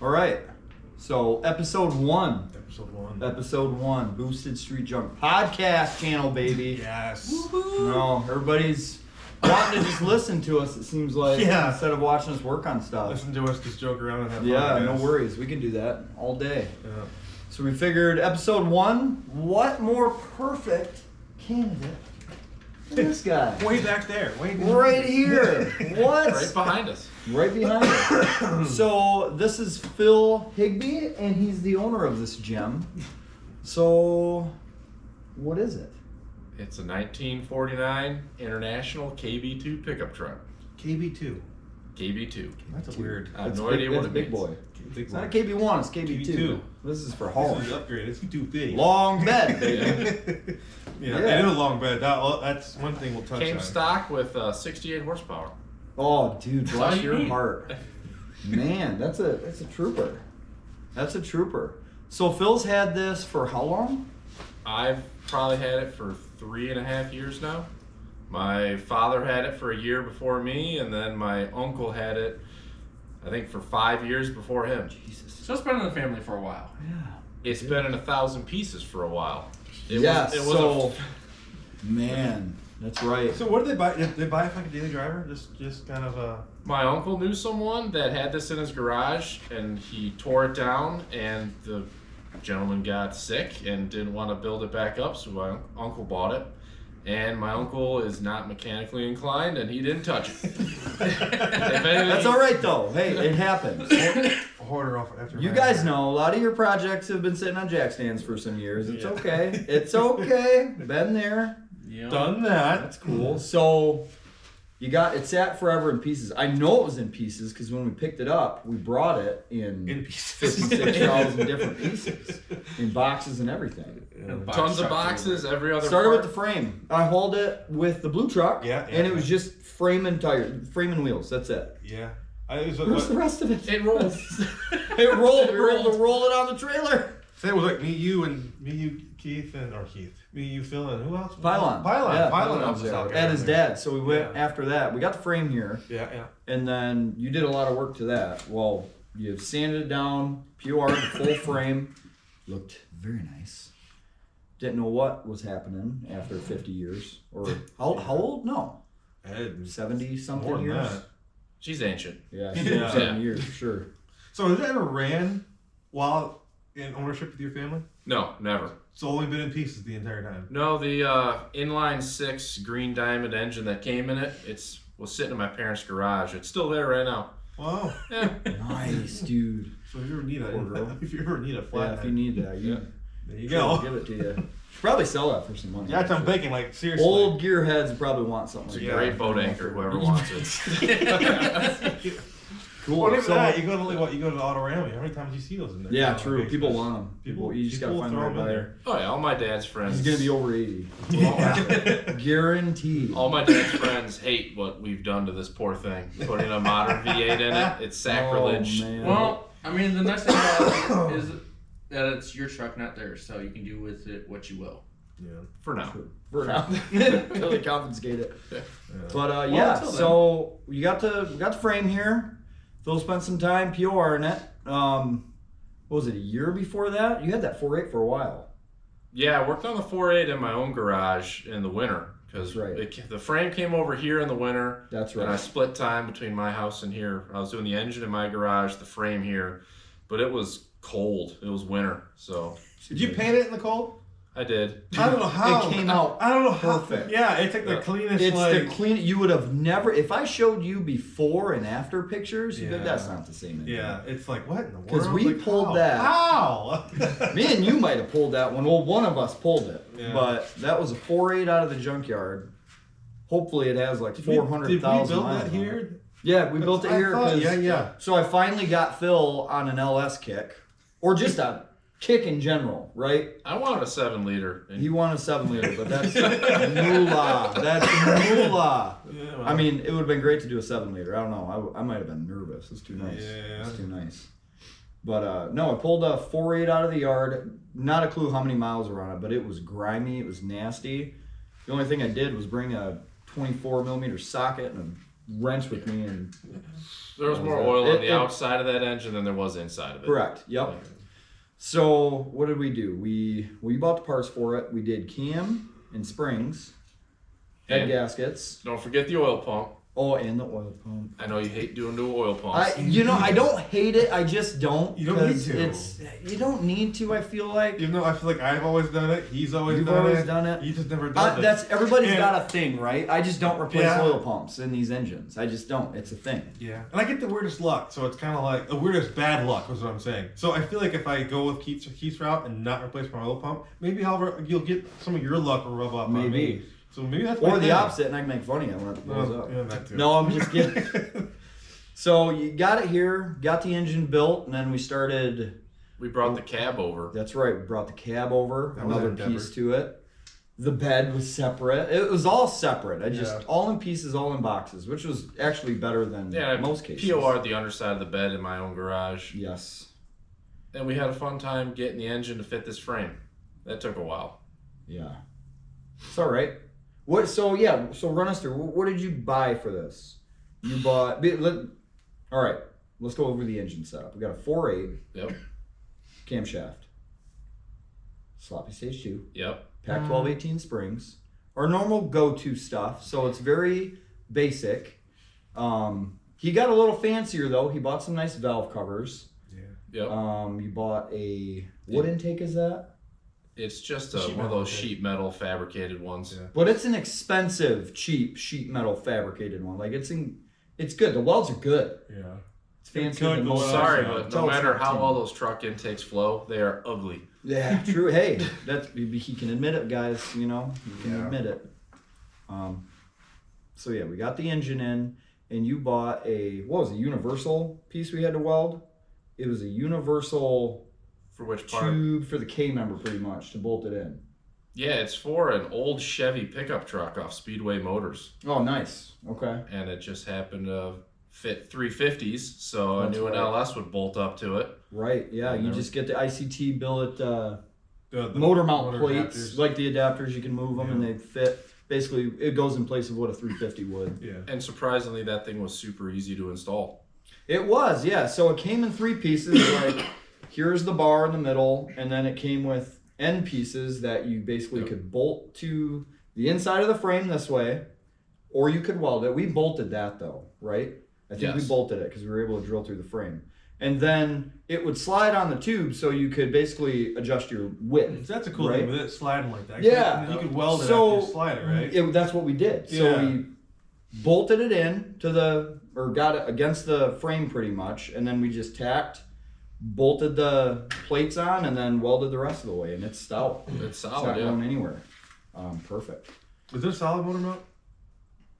All right. So episode one. Episode 1. Boosted Street Junk podcast channel, baby. Yes. No, everybody's wanting to just listen to us. It seems like instead of watching us work on stuff. Listen to us just joke around and have fun. Yeah, no worries. We can do that all day. Yeah. So we figured episode 1. What more perfect candidate than this guy? Way back there. Right here. What? Right behind us. Right behind us. So this is Phil Higbee, and he's the owner of this gem. So, what is it? It's a 1949 International KB2 pickup truck. KB2. KB2. That's a weird. I have It's no big, idea what it's it big means. boy. Big It's not a KB1, it's KB2. KB2. This is for This haul. is upgrade. It's too big. Long bed, baby. Yeah, Yeah. it is a long bed. That's one thing we'll touch Came on. stock with 68 horsepower. Oh, dude, That's bless all you your need. heart. Man, that's a trooper. That's a trooper. So Phil's had this for how long? I've probably had it for 3.5 years now. My father had it for a year before me, and then my uncle had it, I think, for 5 years before him. Jesus. So it's been in the family for a while. Yeah. It's been in 1,000 pieces for a while. It so, man, that's right. So what did they buy? Did they buy it like a daily driver? Just kind of a. My uncle knew someone that had this in his garage, and he tore it down, and the gentleman got sick and didn't want to build it back up, so my uncle bought it. And my uncle is not mechanically inclined, and he didn't touch it. That's all right, though. Hey, it happens. Hoarder off after. You guys know a lot of your projects have been sitting on jack stands for some years. It's okay. It's okay. Been there. Yeah. Done that. That's cool. So you got it sat forever in pieces. I know it was in pieces because when we picked it up, we brought it in pieces. 56,000 different pieces, in boxes and everything. Tons of boxes, every other Started part. with the frame. I hauled it with the blue truck, and it was just frame and wheels. That's it. Yeah. Where's the rest of it? It rolls. It rolled. We were able to roll it on the trailer. So it was like me, you, Keith, me, you, Phil, and who else? Pylon. Pylon was there. At his dad. So we went after that. We got the frame here. Yeah. And then you did a lot of work to that. Well, you sanded it down, POR, the full frame. Looked very nice. Didn't know what was happening after 50 years. Or how old? No. 70 something More than years. that. She's ancient. Yeah, Yeah. 7 years for sure. So has it ever ran while in ownership with your family? No, never. It's only been in pieces the entire time. No, the inline 6 green diamond engine that came in it, was sitting in my parents' garage. It's still there right now. Wow. Yeah. Nice, dude. So if you ever need Poor girl. if you ever need a flat, Yeah, if you need that, there you sure, go. I'll give it to you. Should probably sell that for some money. Yeah, that's what I'm thinking. Like seriously. Old gearheads probably want something It's like a that. great boat anchor, whoever wants it. Cool. Well, look at So- that. You go to the Autorama. How many times do you see those in there? Yeah, Oh, true. okay, People so- want them. People- You just gotta people find the throw right 'em in buyer. Oh yeah, all my dad's friends. He's gonna be over 80. all, Guaranteed. all my dad's friends hate what we've done to this poor thing. Putting a modern V8 in it, it's sacrilege. Oh, man. Well, I mean, the nice thing about it is that it's your truck, not theirs, so you can do with it what you will. Yeah. For now. For now, until they confiscate it. Yeah. But yeah, until then. so we got the frame here. Phil spent some time POR in it. What was it? A year before that, you had that 4.8 for a while. Yeah, I worked on the 4.8 in my own garage in the winter because That's right. the frame came over here in the winter. That's And I right. split time between my house and here. I was doing the engine in my garage, the frame here, but it was cold. It was winter, so Did you paint it in the cold? I did. I don't know how. It came out I don't know how. perfect. Yeah, it's like the Yeah. cleanest. It's like, the clean. You would have never. If I showed you before and after pictures, you'd be like, Yeah. that's not the same. Anymore. Yeah, it's like what in the world? 'Cause we Like, pulled how? that. How? Me and you might have pulled that one. Well, one of us pulled it, Yeah. but that was a 4.8 out of the junkyard. Hopefully, it has like Did 400,000 we build miles that on it. here? Yeah, we built it I here. thought- 'Cause- yeah. So I finally got Phil on an LS kick, or just a kick in general, right? I wanted a 7-liter. He wanted a 7-liter, but that's moolah. That's moolah. Yeah, well, I mean, it would have been great to do a 7-liter. I don't know. I might have been nervous. It's too nice. Yeah. It's too nice. But no, I pulled a 4.8 out of the yard. Not a clue how many miles were on it, but it was grimy. It was nasty. The only thing I did was bring a 24 millimeter socket and wrench with me and There was What more was that? oil on It- the it- outside of that engine than there was inside of it. correct. Yep. So what did we do? We bought the parts for it. We did cam and springs, head And gaskets. don't forget the oil pump. Oh, and the oil pump. I know you hate doing new oil pumps. I don't hate it. I just don't. You don't need 'cause to. You don't need to. I feel like Even though I feel like I've always done it, he's always you've done always it. done it. He just never does it. That's everybody's And- got a thing, right? I just don't replace Yeah. oil pumps in these engines. I just don't. It's a thing. Yeah, and I get the weirdest luck, so it's kind of like the weirdest bad luck was what I'm saying. So I feel like if I go with Keith's route and not replace my oil pump, maybe you'll get some of your luck will rub off on Maybe. me. So maybe that's Or my the thing. opposite, and I can make fun of you when it blows up. Yeah, that too. No, I'm just kidding. So you got it here, got the engine built, and then we started. We brought the cab over. That's right. We brought the cab over, That was another an endeavor. piece to it. The bed was separate. It was all separate. I just Yeah. all in pieces, all in boxes, which was actually better than Yeah, most cases. POR'd the underside of the bed in my own garage. Yes. And we had a fun time getting the engine to fit this frame. That took a while. Yeah. It's all right. What? So yeah. So run us through. What did you buy for this? You bought. All right. Let's go over the engine setup. We got a 4.8 Yep. camshaft, sloppy stage 2, Yep. Pac 1218 springs, our normal go-to stuff. So it's very basic. He got a little fancier though. He bought some nice valve covers. Yep. You bought a what intake is that? It's just Sheet one of metal, those okay. sheet metal fabricated ones. Yeah. But it's an expensive, cheap sheet metal fabricated one. Like it's good. The welds are good. Yeah. It's fancy. Good, than the most. welds. Sorry, Yeah. but Tell no us matter that, how Tim. well those truck intakes flow, they are ugly. Yeah, true. Hey, he can admit it, guys. You know, he can Yeah. admit it. So yeah, we got the engine in, and you bought a universal piece we had to weld. It was a universal For which part? tube for the K member, pretty much, to bolt it in. Yeah, it's for an old Chevy pickup truck off Speedway Motors. Oh, nice. Okay. And it just happened to fit 350s, so I That's knew an right. LS would bolt up to it. Right. Yeah. And You there- just get the ICT billet The motor mount motor plates, adapters. like the adapters. You can move them, and Yeah. they fit. Basically, it goes in place of what a 350 would. Yeah. And surprisingly, that thing was super easy to install. It was, yeah. So it came in 3 pieces. Like, here's the bar in the middle, and then it came with end pieces that you basically Yep. could bolt to the inside of the frame this way, or you could weld it. We bolted that though, right? I think we Yes. bolted it because we were able to drill through the frame. And then it would slide on the tube, so you could basically adjust your width. That's a cool Right. thing with it sliding like that. Yeah. And then you could weld it So, after you slide it, right? That's what we did. So Yeah. we bolted it in or got it against the frame pretty much, and then we just tacked, bolted the plates on, and then welded the rest of the way, and it's stout. It's It's solid, not yeah. going anywhere. Perfect. Is it a solid motor mount?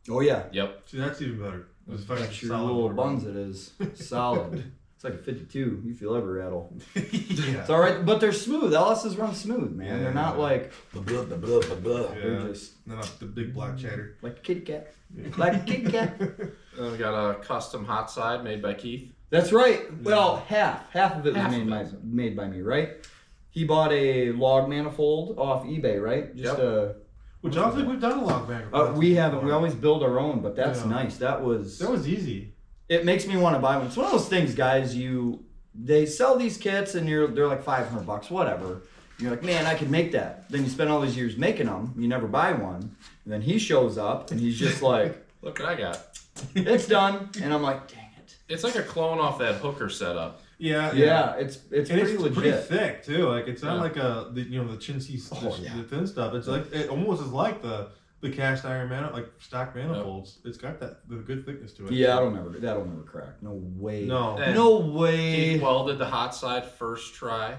Oh yeah. Yep. See, that's even better. It's fucking That's your solid little motor buns. mount. It is solid. It's like a 52. You feel every rattle. Yeah. It's all right, but they're smooth. LSs run smooth, man. Yeah, They're not yeah. like blah, blah, blah, blah, blah, blah. Yeah. They're just No, the big black chatter. like a kitty cat. Like a kitty cat. And we got a custom hot side made by Keith. That's right. Well, half of it was Half made of made by me, right? He bought a log manifold off eBay, right? Just Which I don't think we've done a log bag. we haven't. We always build our own, but that's Yeah. nice. That was easy. it makes me want to buy one. It's one of those things, guys. They sell these kits and they're like $500, whatever. And you're like, man, I could make that. Then you spend all these years making them. You never buy one, and then he shows up and he's just like, Look what I got. it's done, and I'm like, dang it. It's like a clone off that hooker setup. Yeah. Yeah, it's And pretty it's legit. pretty thick too. Like it's not Yeah. like the Chincy Oh, yeah. the thin stuff. It's like it almost is like the cast iron like stock manifolds. It's got the good thickness to it. Yeah, that'll never crack. No way. No. And No way. Keith welded the hot side first try,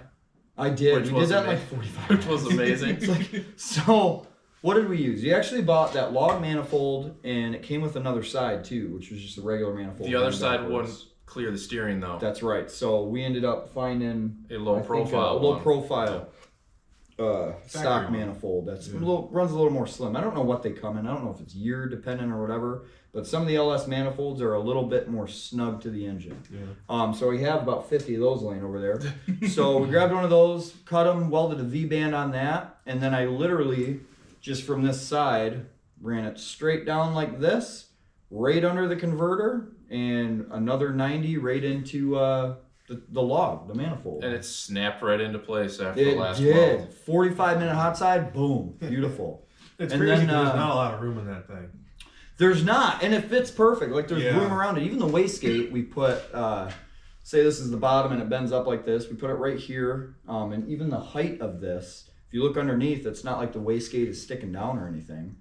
I did. which We was did that in like ama- 45 which was minutes. amazing. It's like, so, what did we use? We actually bought that log manifold, and it came with another side too, which was just a regular manifold. The other going side backwards. wouldn't clear the steering though. That's right. So we ended up finding A low I think, profile a low one. profile stock one. manifold. That's Yeah. runs a little more slim. I don't know what they come in. I don't know if it's year dependent or whatever. But some of the LS manifolds are a little bit more snug to the engine. Yeah. So we have about 50 of those laying over there. So we grabbed one of those, cut them, welded a V-band on that, and then I literally, just from this side, ran it straight down like this, right under the converter, and another 90 right into the log, the manifold. And it snapped right into place after It the last did. weld. 45-minute hot side, boom, beautiful. It's And crazy then, 'cause there's not a lot of room in that thing. There's not, and it fits perfect. Like there's Yeah. room around it. Even the wastegate, we put, say this is the bottom and it bends up like this. We put it right here, and even the height of this. If you look underneath, it's not like the wastegate is sticking down or anything,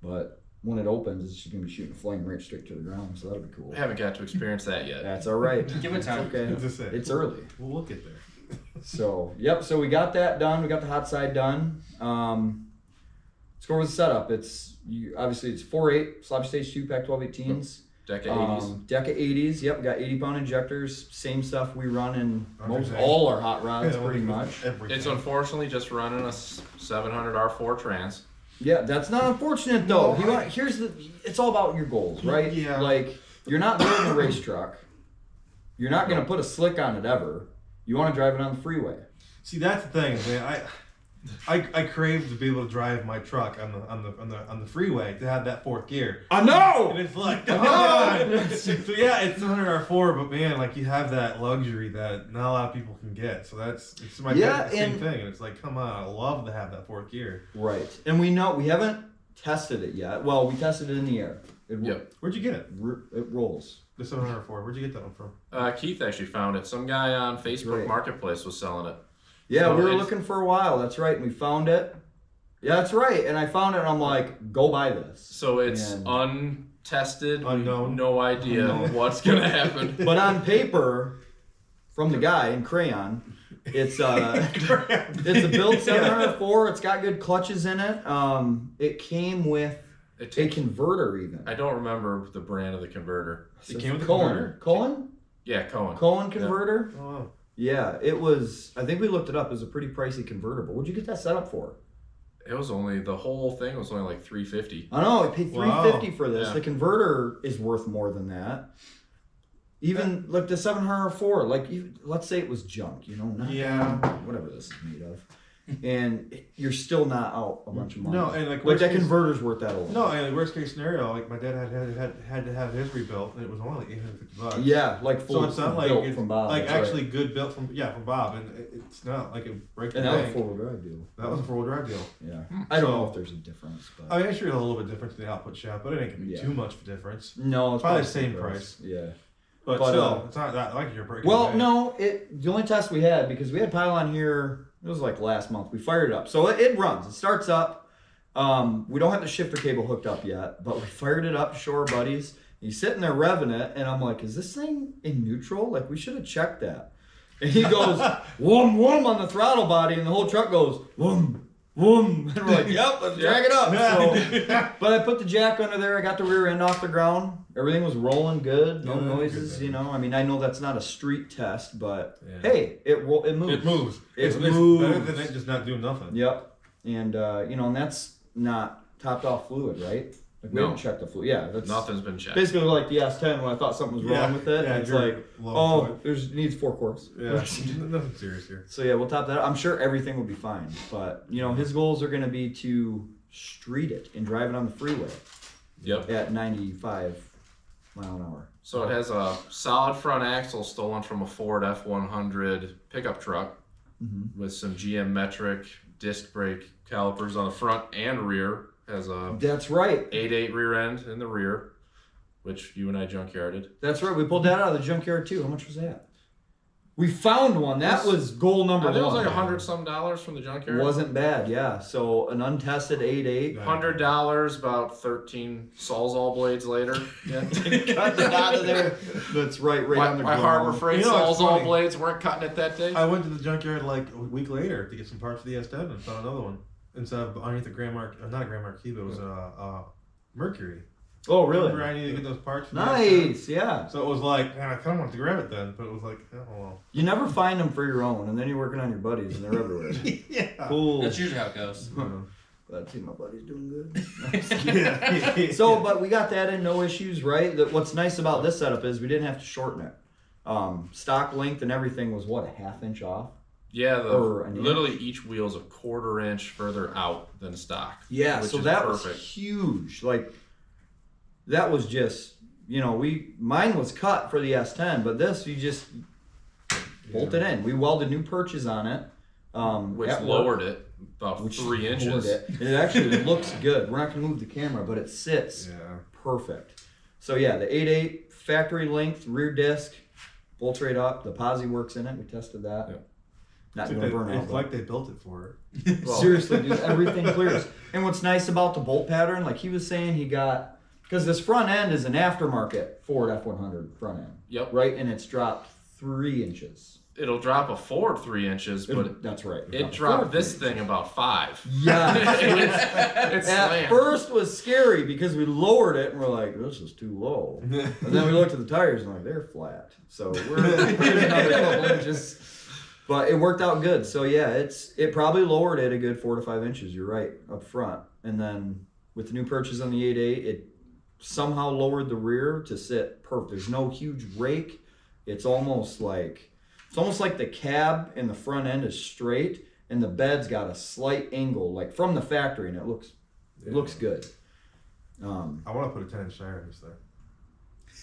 but when it opens, it's just gonna be shooting flame right straight to the ground. So that'll be cool. I haven't got to experience that yet. That's all right. Give it time. It's okay. It's just it. It's early. We'll get there. So yep. So we got that done. We got the hot side done. Let's go over the setup. Obviously it's 4.8 sloppy stage 2 pack 12/18s. Deck of 80s. Deck of 80s. Yep, we got 80-pound injectors. Same stuff we run in most Everything. all our hot rods, Yeah, pretty much. Everything. It's unfortunately just running a 700 R4 trans. Yeah, that's not unfortunate though. It's all about your goals, right? Yeah. Like you're not building a race truck. You're not gonna put a slick on it ever. You want to drive it on the freeway. See, that's the thing, man. I crave to be able to drive my truck on the freeway to have that fourth gear. I know. And it's like, come on. So yeah, it's 100 R4, but man, like you have that luxury that not a lot of people can get. So it's my same thing, and it's like, come on, I love to have that fourth gear. Right, and we haven't tested it yet. Well, we tested it in the air. Yep. Where'd you get it? It rolls. The 700 R4. Where'd you get that one from? Keith actually found it. Some guy on Facebook Right. Marketplace was selling it. Yeah, So we were it's- looking for a while. That's right, and we found it. Yeah, that's right. And I found it, and I'm like, go buy this. So it's And- untested. Unknown. No idea Unknown. what's gonna happen. But on paper, from the guy in crayon, it's a built 704. It's got good clutches in it. It came with It a takes. converter even. I don't remember the brand of the converter. It came with a Cohen. converter? Cohen? Yeah, Cohen. Cohen converter? Oh, wow. Yeah, it was. I think we looked it up. It was a pretty pricey converter. But what'd you get that set up for? It was only the whole thing was only like $350. I know. I paid Wow. $350 for this. Yeah. The converter is worth more than that. Even like the 704, like let's say it was junk, not Yeah. whatever this is made of, and you're still not out a bunch of money. No, and like like worst that case- converter's worth that alone. No, and worst case scenario, like my dad had to have his rebuilt, and it was only like $850. Yeah, like full. So it's not like built it's from Bob. like that's right. actually good built from Bob, and it's not like a break the And that was a bank. four-wheel drive deal. That was a 4-wheel drive deal. Yeah, I don't So- know if there's a difference, but I mean, I'm sure it's a little bit different to the output shop, but it ain't gonna be Yeah. too much of a difference. no, it's Probably the same price. Yeah. But, But, still, it's not that like you're breaking. Well, the bank. no, the only test we had, because we had Pylon here, it was like last month. We fired it up. So it runs. It starts up. We don't have the shifter cable hooked up yet, but we fired it up, show our buddies. He's sitting there revving it, and I'm like, is this thing in neutral? Like, we should have checked that. And he goes, whoom, whoom on the throttle body, and the whole truck goes, whoom, whoom. And we're like, yep, let's drag it up. So, but I put the jack under there. I got the rear end off the ground. Everything was rolling good. No Yeah, that's noises, good, I mean, I know that's not a street test, but Yeah. hey, it moves. It moves. It It's better moves. than it just not doing nothing. Yep. And, and that's not topped off fluid, right? Like, we No. haven't checked the fluid. Yeah, that's Nothing's been checked. basically like the S10 when I thought something was wrong with it. Yeah, and it's you're like, low to it. needs 4 quarts. Yeah, nothing serious here. So yeah, we'll top that up. I'm sure everything will be fine. But, his goals are going to be to street it and drive it on the freeway Yep. at 95 mile an hour. So it has a solid front axle stolen from a Ford F100 pickup truck Mm-hmm. with some GM metric disc brake calipers on the front and rear. Has a That's right. 8.8 rear end in the rear, which you and I junkyarded. That's right. We pulled that out of the junkyard too. How much was that? We found one. That was goal number I think it was one. like $100 from the junkyard. Wasn't bad, yeah. So an untested 8.8. $100, about 13 Sawzall blades later. Yeah. Cut it out of there. That's right on the My ground. Harbor Freight You know, it's Sawzall funny. blades weren't cutting it that day. I went to the junkyard like a week later to get some parts for the S10 and found another one instead of underneath the Grand Mark, not a Grand Marquis, but it was Mercury. Oh, Remember really? I needed to get those parts. For the S10? Nice, yeah. So it was like, man, I kind of wanted to grab it then, but it was like, oh well. You never find them for your own, and then you're working on your buddies, and they're everywhere. Yeah. Cool. That's usually how it goes. Glad to see my buddy's doing good. Yeah. So, but we got that in, no issues, right? What's nice about this setup is we didn't have to shorten it. Stock length and everything was what, a half inch off? Yeah, Or an inch. literally each wheel's a 1/4 inch further out than stock. Yeah, which so is that was perfect. huge. Like, that was just, mine was cut for the S10, but this you just bolt it in. We welded new perches on it, Which at work, lowered it about which 3 inches. lowered it. It actually looks good. We're not gonna move the camera, but it sits perfect. So yeah, the 8.8 factory length rear disc bolts right up. The posi works in it. We tested that. Yep. Not gonna burn out. It's like they built it for Well, But seriously, dude, everything clears. And what's nice about the bolt pattern, like he was saying, he got, because this front end is an aftermarket Ford F100 front end. Yep. Right, and it's dropped 3 inches. It'll drop a Ford 3 inches, but That's right. it dropped this thing about 5. Yeah. It's At slammed. first was scary because we lowered it and we're like, this is too low. And then we looked at the tires and like, they're flat. So we're another couple inches. But it worked out good. So yeah, it probably lowered it a good 4 to 5 inches. You're right, up front. And then with the new perches on the 8.8, it somehow lowered the rear to sit perfect. There's no huge rake. It's almost like the cab and the front end is straight and the bed's got a slight angle, like from the factory, and it looks good. I want to put a 10-inch tire in this thing.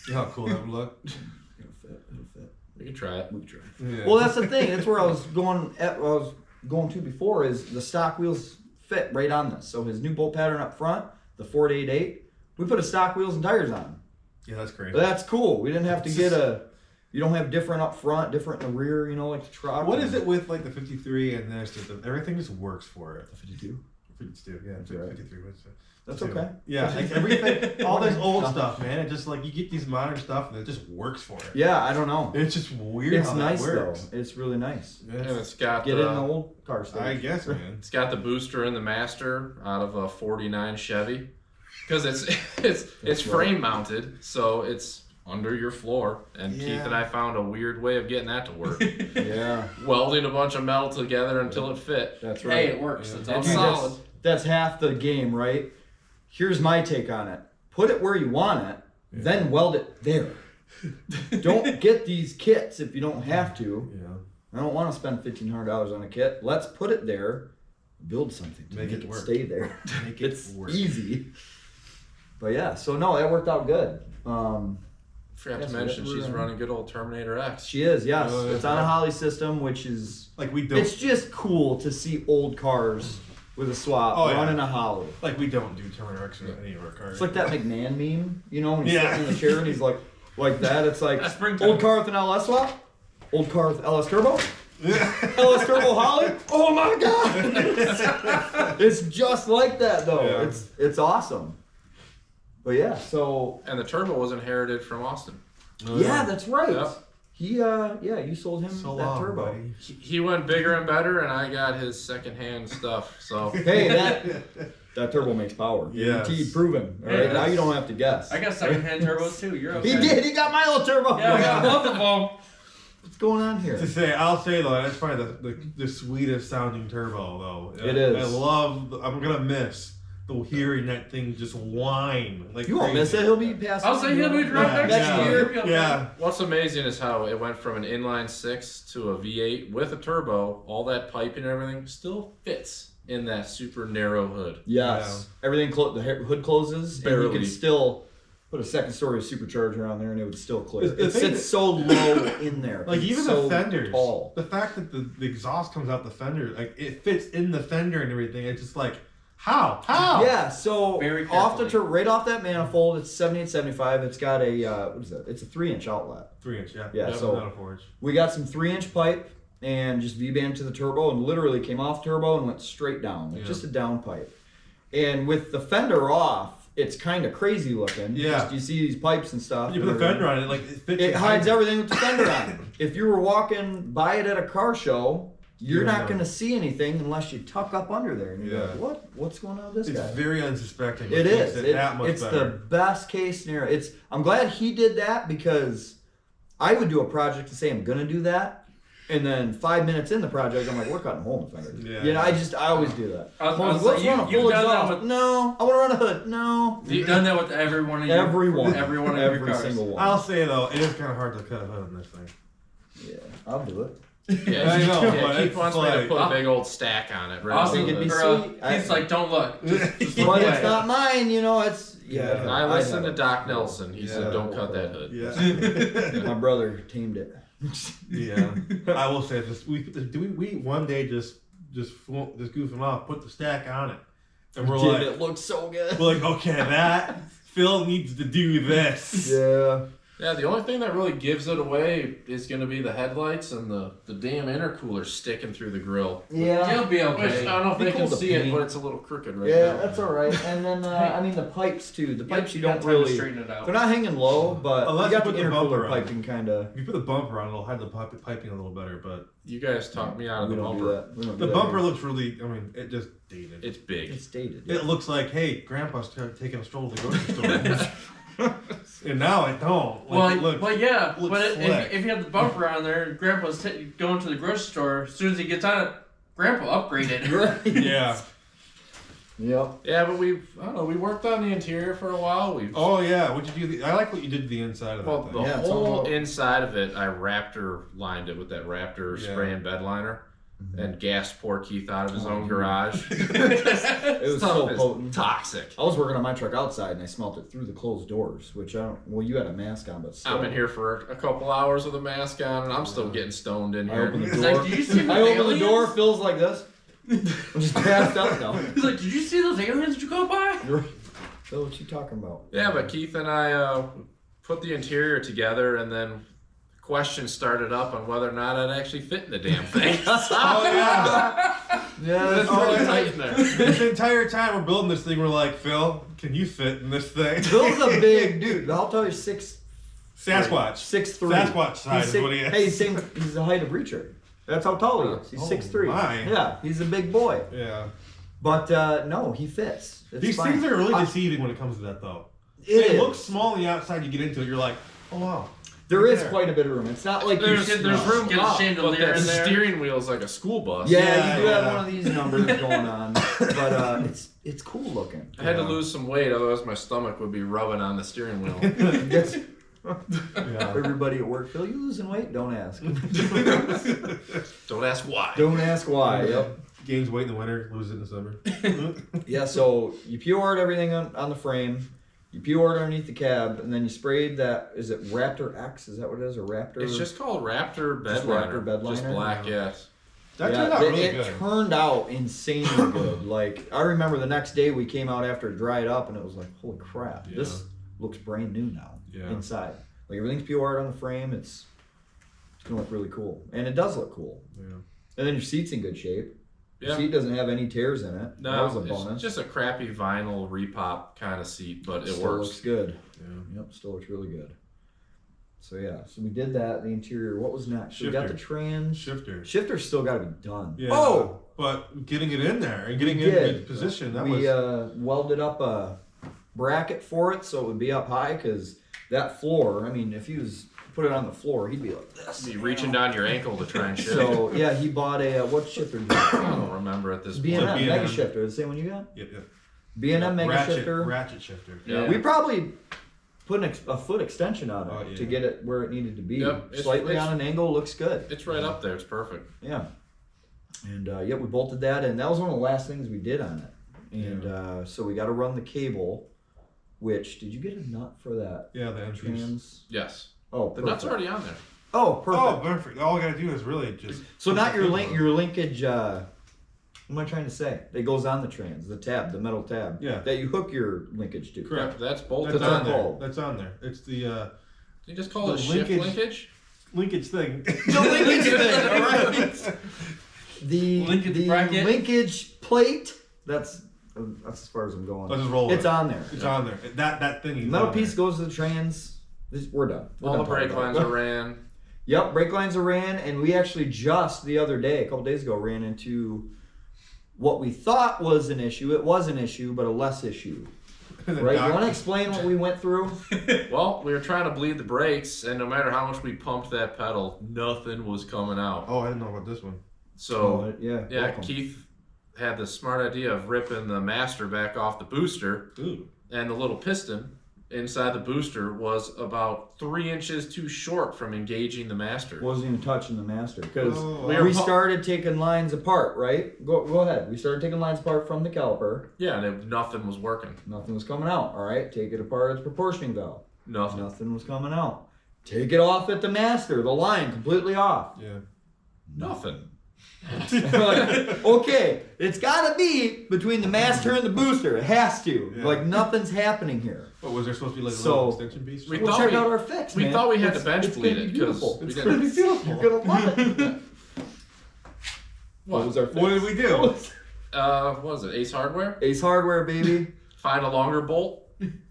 You know how cool that would look? It'll fit. We can try it. We can try. Yeah. Well, that's the thing. That's where I was going to before is the stock wheels fit right on this. So his new bolt pattern up front, the Ford 8.8, we put a stock wheels and tires on. Yeah, that's crazy. But that's cool. We didn't have to you don't have different up front, different in the rear, like the truck. What is it with like the 53 and this? Everything just works for it. The 52? 52, yeah, That's right. 53. What's it? That's 52. okay. Yeah, like everything, all this old stuff, man. It just like you get these modern stuff and it just works for it. Yeah, I don't know. It's just weird. It's how nice that works. though. It's really nice. And it's got Get in the old car stage. I guess, man. It's got the booster in the master out of a 49 Chevy, because it's frame mounted, so it's under your floor. And Keith and I found a weird way of getting that to work. Yeah, Welding a bunch of metal together until it fit. that's right. Hey, it works. Yeah. It's It's all solid. That's half the game, right? Here's my take on it. Put it where you want it, then weld it there. Don't get these kits if you don't have to. Yeah. I don't want to spend $1,500 on a kit. Let's put it there, build something to Make make it it work. stay there. Make it It's work. easy. But yeah, so no, that worked out good. Forgot Yes, to mention we're she's running good old Terminator X. She is, yes. Oh, It's on a Holly system, which is, Like we don't. it's just cool to see old cars with a swap Oh, yeah. running a Holly. Like we don't do Terminator X or any of our cars. It's like that McMahon meme, when he's Yeah. sitting in the chair and he's like that. It's like That's springtime. old car with an LS swap, old car with LS turbo, LS turbo Holly. Oh my god! It's just like that though. Yeah. It's awesome. But yeah, so And the turbo was inherited from Austin. Oh, yeah, that's right. Yep. He you sold him So that long, turbo. buddy. He went bigger and better, and I got his secondhand stuff. So Hey, that turbo makes power. Yes. Guaranteed, proven. All Yeah, right, now that's- you don't have to guess. I got secondhand turbos too. You're okay. He did. He got my little turbo. Yeah, I got both of them. What's going on here? I'll say though, that's probably the sweetest sounding turbo though. It is. I'm gonna miss the hearing that thing just whine like You won't crazy. miss it. He'll be passing. I'll say he'll be driving next yeah. year. Yeah. what's amazing is how it went from an inline 6 to a V8 with a turbo. All that piping and everything still fits in that super narrow hood. Yes. Everything. The hood closes, and you Barely. can still put a second story supercharger on there, and it would still clear. The It thing sits that- so low in there. Like It's even so the fenders, tall. the fact that the exhaust comes out the fender, like it fits in the fender and everything. It's just like how? Yeah, so Very off the carefully. right off that manifold, it's 7875. It's got a what is that? It's a 3-inch outlet. 3-inch, yeah. Yeah, Yep, so- not a 4-inch. We got some 3-inch pipe and just V-band to the turbo, and literally came off turbo and went straight down, like Yeah. just a down pipe. And with the fender off, it's kind of crazy looking. Yeah. Just, you see these pipes and stuff. You put and the fender on it, like it fits. It hides behind everything with the fender on. If you were walking by it at a car show, you're You're not not. going to see anything unless you tuck up under there. And you're Yeah. like, what's going on with this It's guy? very unsuspecting. It makes is. it that much It's better. the best case scenario. I'm glad he did that, because I would do a project to say I'm gonna do that, and then 5 minutes in the project, I'm like, we're cutting a hole in the fender. Yeah. I always do that. I was Let's like, run a you've full done that exhaust. with- No, I want to run a hood. No. You've done that with every one of your Every one. Every one of your Every cars. single one. I'll say though, it is kind of hard to cut a hood on this thing. Yeah, I'll do it. Yeah, I know, but Keith it's wants me to like- put a big old stack on it. Right Austin, think it'd be or, sweet. he's like, don't look. Just But look it's away. not mine, you know. It's Yeah. I I'd listened to have Doc Nelson. He said, Yeah. "Don't cut that hood." Yeah. My brother tamed it. Yeah. I will say this: we one day just goofing off, put the stack on it, and we're Did like, it look so good? okay, that Phil needs to do this. Yeah. Yeah, the only thing that really gives it away is going to be the headlights and the damn intercooler sticking through the grill. Yeah. You'll be Which, okay. I don't know if Be they cool can to see it, paint. but it's a little crooked right Yeah, now. that's all right. And then I mean the pipes too. The pipes you don't got time to really. straighten it out. They're not hanging low, but Unless you got you the put the bumper intercooler on. piping kind of. If you put the bumper on, it'll hide the piping a little better. But You guys talked me out of We the don't do bumper. that. We don't the do that bumper here. looks really. I mean, it just dated. It's big. It's dated. It looks like, hey, Grandpa's taking a stroll to the grocery store. And now I don't. Like, it looks, well, yeah. looks But slick. if you have the bumper on there, and Grandpa's going to the grocery store. As soon as he gets on it, Grandpa upgraded. Right. yeah. Yep. Yeah, but we worked on the interior for a while. Oh yeah. What'd you do? I like what you did to the inside of that Well, thing. the Yeah, it's whole all- inside of it, I Raptor lined it with that Raptor Yeah. spray and bed liner, and gassed poor Keith out of his Oh, own yeah. garage. It was so Stuff is potent. toxic. I was working on my truck outside and I smelled it through the closed doors, which I don't. Well, you had a mask on, but still. I'm in here for a couple hours with a mask on, and I'm still getting stoned in I here. open the He's door. like, "Did you see the I open the aliens?" door. Phil's like this. I'm just passed out now. He's like, did you see those aliens that you go by? Phil, what you talking about? Yeah, but Keith and I put the interior together, and then questions started up on whether or not I'd actually fit in the damn thing. Oh yeah. Yeah, That's Oh, really yeah. tight in there. This entire time we're building this thing, we're like, Phil, can you fit in this thing? Phil's a big dude. I'll tell you, 6'3". Sasquatch. 6'3". Sasquatch size He's is what he is. Hey, he's the height of Reacher. That's how tall he is. He's Oh, 6'3". my. Yeah, he's a big boy. Yeah. But no, he fits. It's These fine. things are really I- deceiving when it comes to that, though. It It is. looks small on the outside. You get into it, you're like, oh wow. There is there. quite a bit of room. It's not like There's you room Get a up, chandelier but that in there. steering wheel's like a school bus. Yeah, Yeah, you do have yeah. one of these numbers going on, but it's cool looking. I had to Yeah. lose some weight, otherwise my stomach would be rubbing on the steering wheel. That's Yeah. everybody at work. Phil, you losing weight? Don't ask. Don't ask why. Don't ask why. Yep. Gains weight in the winter, lose it in the summer. Yeah. So you pured everything on the frame. You pured underneath the cab, and then you sprayed that. Is it Raptor X? Is that what it is? Or Raptor? It's just called Raptor bed Just liner. Raptor bed Just liner? black, yes. That Yeah, turned out really it good. turned out insanely good. Like I remember the next day we came out after it dried up, and it was like, holy crap, Yeah. this looks brand new now Yeah. inside. Like everything's pured on the frame. It's gonna look really cool, and it does look cool. Yeah. And then your seat's in good shape. Your Yeah. seat doesn't have any tears in it. No, that was a it's bonus. just a crappy vinyl repop kind of seat, but it still works. looks good. Yeah. Yep, still looks really good. So yeah, so we did that. The interior. What was next? We got Shifter. the trans. Shifter. Shifter's still got to be done. Yeah. Oh, But getting it in there and getting we it in did. good position, that we was. welded up a bracket for it so it would be up high because that floor. I mean, if he was put it on the floor, he'd be like this. Be reaching down your ankle to try and shift. So yeah, he bought a what shifter? did you I get? don't remember at this B&M point. B&M. Mega Shifter. The same one you got? Yep, yep. B&M Mega ratchet, Shifter. Ratchet shifter. Yeah. We probably put a foot extension on it Oh, yeah. to get it where it needed to be. Yep, it's- Slightly it's- on an angle, looks good. It's right up there. It's perfect. Yeah. And yeah, we bolted that, and that was one of the last things we did on it. And so we got to run the cable. Which did you get a nut for that? Yeah, the entries. Trans. Yes. Oh, The perfect. nut's already on there. Oh, perfect. Oh, perfect. All I gotta do is really just. So put not the your cable link, on. your linkage. What am I trying to say? That goes on the trans, the tab, the metal tab. Yeah. That you hook your linkage to. Correct. That's bolted That's That's on on there. all. there. That's on there. It's the You just call The it shift linkage- linkage? linkage thing. The linkage thing. All right. The Linkage bracket? linkage plate. That's as far as I'm going. Let's just roll with It's it. on there. It's on there. That thing. is Metal on piece there. goes to the trans. We're done. We're All done the brake talking lines about are it. ran. Yep, brake lines are ran, and we actually just the other day, a couple days ago, ran into what we thought was an issue. It was an issue, but a less issue. And the Right? doc- You want to explain what we went through? Well, we were trying to bleed the brakes, and no matter how much we pumped that pedal, nothing was coming out. Oh, I didn't know about this one. So, yeah. yeah, welcome. Keith had the smart idea of ripping the master back off the booster Ooh. and the little piston inside the booster was about 3 inches too short from engaging the master. Wasn't even touching the master because We were we started taking lines apart, right? Go ahead. We started taking lines apart from the caliper. Yeah, and nothing was working. Nothing was coming out. All right, take it apart at its proportioning valve. Nothing. Nothing was coming out. Take it off at the master. The line completely off. Yeah. Nothing. Like, okay, it's got to be between the master and the booster. It has to. Yeah. Like nothing's happening here. But was there supposed to be like a So- little extension piece? We Well, thought check we- out our fix, we man. thought we had It's- to bench it's bleed gonna it be 'cause beautiful. we It's didn't- gonna be beautiful. You're gonna love it. What was our fix? What did we do? What was it? Ace Hardware? Ace Hardware, baby. Find a longer bolt.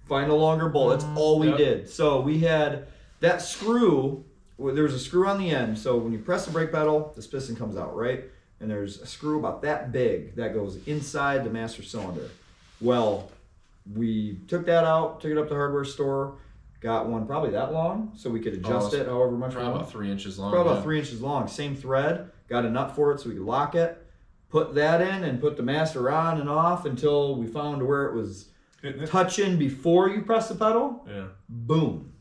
Find a longer bolt. That's all we Yep. did. So we had that screw. Well, there was a screw on the end. So when you press the brake pedal, this piston comes out, right? And there's a screw about that big that goes inside the master cylinder. Well, we took that out, took it up to the hardware store, got one probably that long, so we could adjust it however much we Probably want. about 3 inches long. Probably yeah. about 3 inches long. Same thread. Got a nut for it so we could lock it. Put that in and put the master on and off until we found where it was Hitting it? touching before you press the pedal. Yeah. Boom.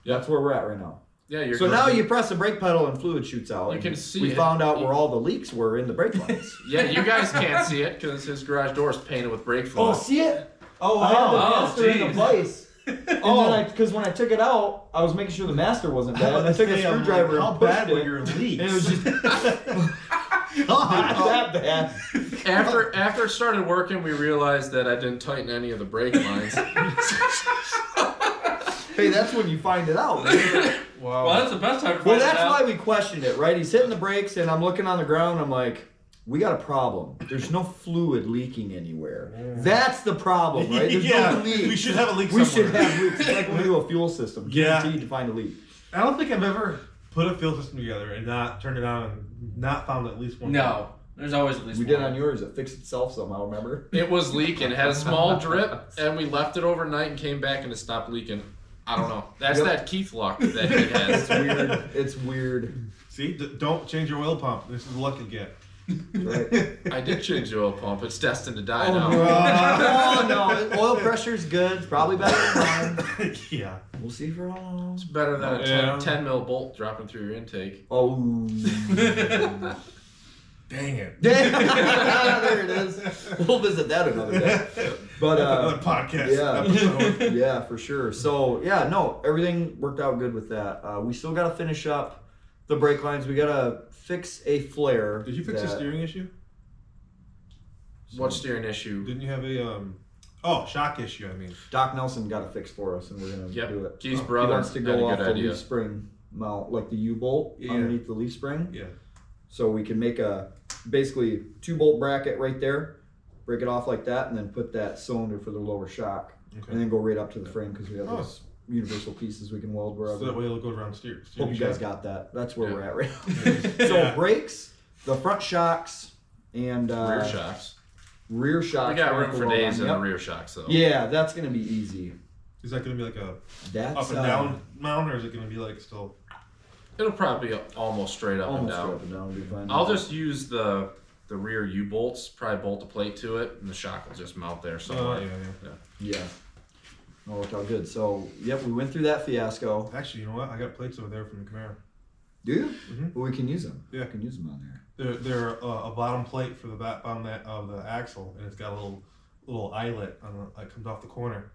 That's where we're at right now. Yeah, you're So good. now you press the brake pedal and fluid shoots out. You and can see We it. found out where all the leaks were in the brake lines. Yeah, you guys can't see it because his garage door is painted with brake Oh, fluid. see it? Oh, I had the wow. master in a Jeez. vise. And because when I took it out, I was making sure the master wasn't bad. And I took a screwdriver How and pushed bad it. were your leaks? And it was just not that bad. After it started working, we realized that I didn't tighten any of the brake lines. Hey, that's when you find it out. Man. Wow. Well, that's the best time to Well, find that's it out. why we questioned it, right? He's hitting the brakes, and I'm looking on the ground. I'm like, we got a problem. There's no fluid leaking anywhere. That's the problem, right? There's no leak. we should have a leak We somewhere. should have leaks. It's like when we do a fuel system. Yeah. Guaranteed to find a leak. I don't think I've ever put a fuel system together and not turned it on and not found at least one. No, there's always at least We one. did on yours. It fixed itself somehow. Remember? It was leaking. It had a small drip, and we left it overnight and came back and it stopped leaking. I don't know. That's Yep. that Keith luck that he It's has. weird. It's weird. See, don't change your oil pump. This is the luck you get. Right? I did change the oil pump. It's destined to die Oh, now. no. Oil pressure's good. It's probably better than mine. Yeah. We'll see for how long. It's better than a Yeah. 10 mil bolt dropping through your intake. Oh. Dang it. There it is. We'll visit that another day. But Another podcast yeah. episode. Yeah, for sure. So yeah, no, everything worked out good with that. We still got to finish up the brake lines. We got to fix a flare. Did you fix the steering issue? What steering issue? Didn't you have a shock issue? I mean. Doc Nelson got a fix for us, and we're gonna Yep. do it. Keith's He brother wants to had go a off good the idea. leaf spring mount, like the U-bolt Yeah. underneath the leaf spring. Yeah. So we can make a basically 2-bolt bracket right there, break it off like that, and then put that cylinder for the lower shock, Okay. and then go right up to the frame because we have Oh. those universal pieces we can weld wherever. So that way it'll go around steer. Hope you guys shaft. got that. That's where Yeah. we're at right now. So Yeah. brakes, the front shocks, and Rear shocks. rear shocks. We got we're room gonna for go days in on. the Yep. rear shocks, though. Yeah, that's gonna be easy. Is that going to be like a That's up and down mount, or is it going to be like still? It'll probably be almost straight up and almost down. up and down. Will be fine. I'll just use the rear U-bolts, probably bolt a plate to it, and the shock will just mount there somewhere. Yeah. Yeah. All worked out good. So yep, we went through that fiasco. Actually, you know what? I got plates over there from the Camaro. Do you? Mhm. Well, we can use them. Yeah. We can use them on there. They're a bottom plate for the bottom of the axle, and it's got a little eyelet on that comes off the corner.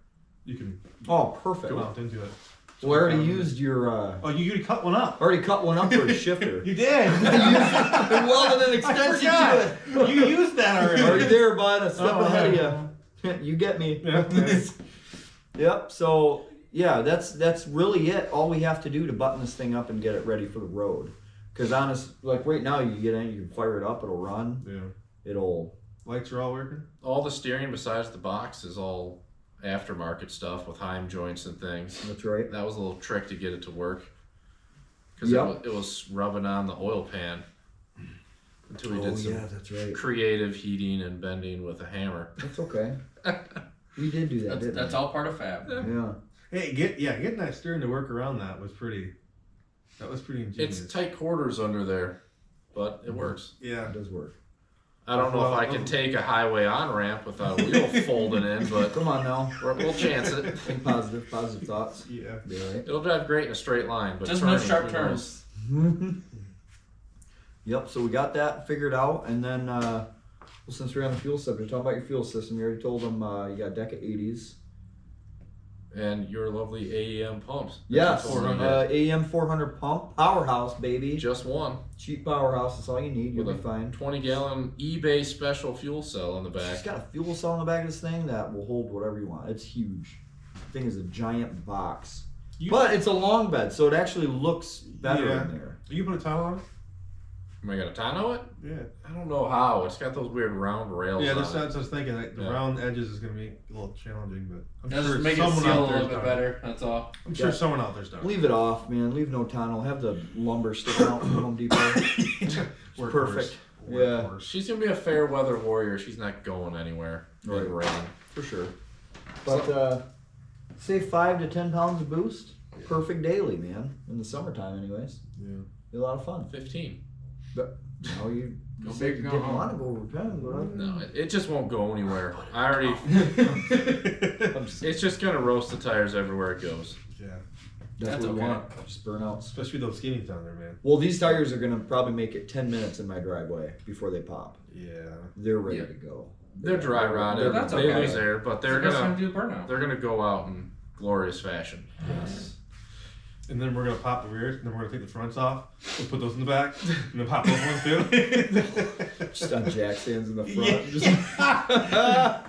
You can Oh, perfect. mount into it. Well, I already used your. Oh, you already cut one up. Already cut one up for a shifter. You did. And welded an extension to it. You used that Already already. there, bud. A step Oh, ahead yeah. of you. You get me. Yeah. Yep. So yeah, that's really it. All we have to do to button this thing up and get it ready for the road. Because honest, like right now, you get in, you can fire it up, it'll run, Yeah. it'll. Lights are all working. All the steering besides the box is all aftermarket stuff with Heim joints and things. That's right. That was a little trick to get it to work. Because Yep. it was rubbing on the oil pan until we did some that's right. creative heating and bending with a hammer. That's okay. We did do that, That's, didn't that's all part of fab. we? Yeah. Hey, getting that steering to work around that was pretty. That was pretty ingenious. It's tight quarters under there, but it works. Yeah. It does work. I don't know if I can take a highway on ramp without a wheel folding in, but Come on now. we'll chance it. Think positive thoughts. Yeah. Be all right. It'll drive great in a straight line, but Just no turning, sharp who turns. knows? Yep, so we got that figured out, and then well, since we're on the fuel subject, talk about your fuel system. You already told them you got a deck of 80s. And your lovely AEM pumps. Yes, 400. AEM 400 pump, powerhouse, baby. Just one Cheap powerhouse, that's all you need. You'll with be a fine. 20-gallon eBay special fuel cell on the It's back. got a fuel cell in the back of this thing that will hold whatever you want. It's huge. The thing is a giant box. But it's a long bed, so it actually looks better Yeah. in there. You put a towel on it? Am I gonna tonneau it? Yeah. I don't know how. It's got those weird round rails Yeah, on that's it. what I was thinking. Like, the Yeah. round edges is going to be a little challenging, but I'm Just sure make it someone seal a out little there's bit done. better. That's all. I'm sure Yeah. someone out there's done. Leave it off, man. Leave no tonneau. Have the lumber sticking out from Home Depot. Workhorse. perfect. Yeah. Workhorse. She's gonna be a fair weather warrior. She's not going anywhere in Right. rain. For sure. But say 5 to 10 pounds of boost. Perfect daily, man. In the summertime, anyways. Yeah. Be a lot of fun. 15. No, you Go said big, you go didn't home. want to go over 10, but No, it just won't go anywhere. I already. I'm just, It's just gonna roast the tires everywhere it goes. Yeah. that's That's what we okay. want. Just burnouts. Especially those skinnies down there, man. Well, these tires are gonna probably make it 10 minutes in my driveway before they pop. Yeah. They're ready Yeah. to go. They're dry rotted. That's They okay. lose air, but they're It's the best time gonna to do burnout. they're gonna go out in glorious fashion. Yes. And then we're going to pop the rears, and then we're going to take the fronts off, and put those in the back, and then pop those ones too. Just on jack stands in the front. Yeah.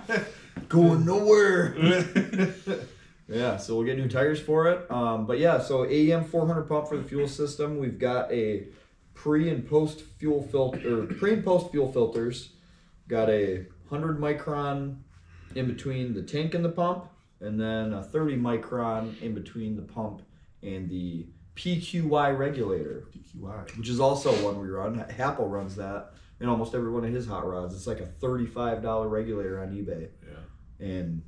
Just going nowhere. Yeah, so we'll get new tires for it. But yeah, so AEM 400 pump for the fuel system. We've got a pre and post fuel filters. Got a 100 micron in between the tank and the pump, and then a 30 micron in between the pump and the PQI regulator, DQI. which is also one we run. Happel runs that in almost every one of his hot rods. It's like a $35 regulator on eBay. Yeah. And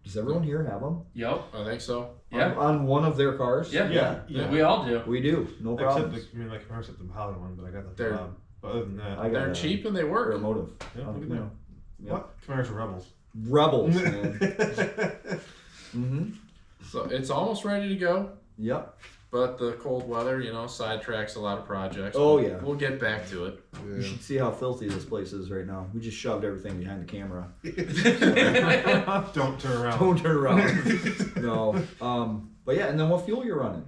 does everyone here have them? Yep. I think so. Yeah. On one of their cars? Yeah. Yeah. We all do. We do. No Except problems. the, my car except the Holland one, but I got the They're- Bob. But other than that, I got They're a cheap and they work. Automotive. Yeah, on the look at Camaro. Yep. what? Commercial Rebels. Rebels, man. Mm-hmm. So it's almost ready to go. Yep. But the cold weather, sidetracks a lot of projects. Oh, But yeah. We'll get back to it. You should see how filthy this place is right now. We just shoved everything behind the camera. Don't turn around. Don't turn around. No. But yeah, and then what fuel you're running?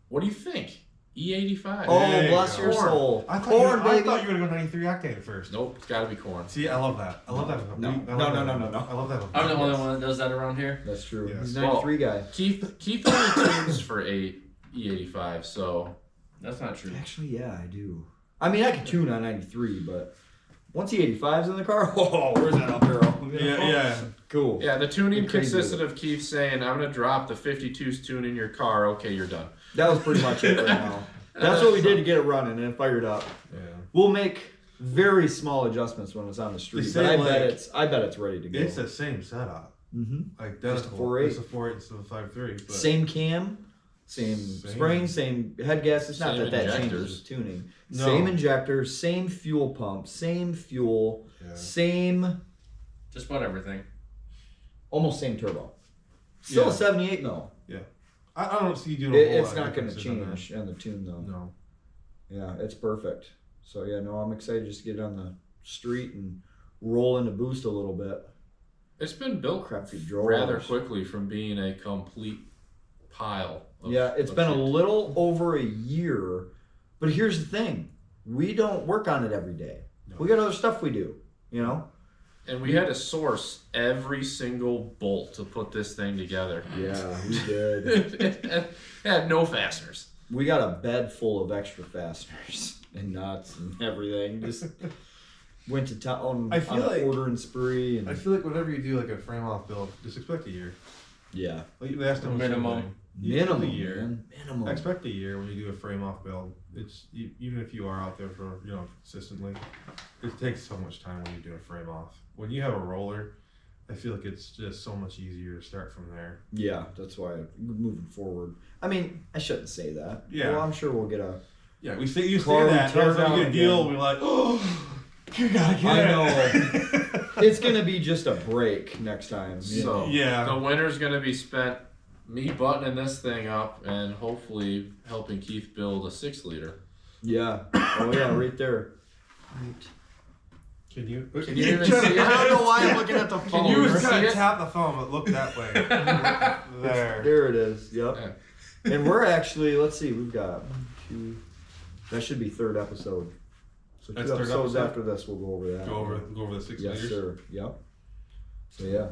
What do you think? E85. Oh, There you bless go. your Corn. soul. I thought, Corn, I baby. thought you were going to go 93 octane at first. Nope, it's gotta be corn. See, I love that. I love that. No. I love No, that. no, no, no, no. I love that. I'm the only one that does that around here. That's true. Yes. He's a 93 guy. Keith only tunes for E85, so That's not true. Actually, yeah, I do. I mean, I can tune on 93, but once the 85's in the car, oh, where's that up arrow? Yeah, yeah. Cool. yeah, the tuning You're crazy. consisted of Keith saying, "I'm gonna drop the 52's tune in your car." Okay, you're done. That was pretty much it right now. That's what we did to get it running, and it fired up. Yeah. We'll make very small adjustments when it's on the street, say, but like, I bet it's ready to go. It's the same setup. Mm-hmm. Like Just a identical. 4.8. It's a 4.8 instead of 5.3. But Same cam, same spring, same head gas. It's not Same that injectors. changes the tuning. No. Same injector, same fuel pump, same fuel, Yeah. same, Just about everything. almost same turbo. Still Yeah. a 78 mil. I don't see you doing a whole It's lot not of going to differences on that. change on the tune though. No. Yeah, it's perfect. So yeah, no, I'm excited just to get it on the street and roll into boost a little bit. It's been built Crappy rather drawers. quickly from being a complete pile. Yeah, it's of been a shit. little over a year, but here's the thing: we don't work on it every day. No. We got other stuff we do, you know. And we had to source every single bolt to put this thing together. Yeah, we did. It had no fasteners. We got a bed full of extra fasteners and nuts and everything. Just went to town I feel on an like- ordering spree and I feel like whenever you do like a frame off build, just expect a year. yeah, Like the last time was the same Minimum. thing. minimum a year. man. Minimum. Expect a year when you do a frame off build. It's even if you are out there for consistently, it takes so much time when you do a frame off. When you have a roller, I feel like it's just so much easier to start from there. Yeah, that's why moving forward. I mean, I shouldn't say that. Yeah. Well, I'm sure we'll get a. Yeah, you say Car that. tear Every time down we get a deal, again. we're like, oh, You gotta get I it. know. It's gonna be just a break next time. you So know. Yeah. the winter's gonna be spent me buttoning this thing up and hopefully helping Keith build a 6-liter. Yeah. Oh yeah, right there. Right. Can you? Can you even see it? I don't know why I'm looking at the Can phone. You you just see gotta it? tap the phone, but look that way. There. There it is. Yep. And we're actually, let's see, we've got 1, 2. That should be 3rd episode. So 2 That's 3rd episodes episode? after this, we'll go over that. Go over the 6 Yes, liters. sir. Yep. So yeah,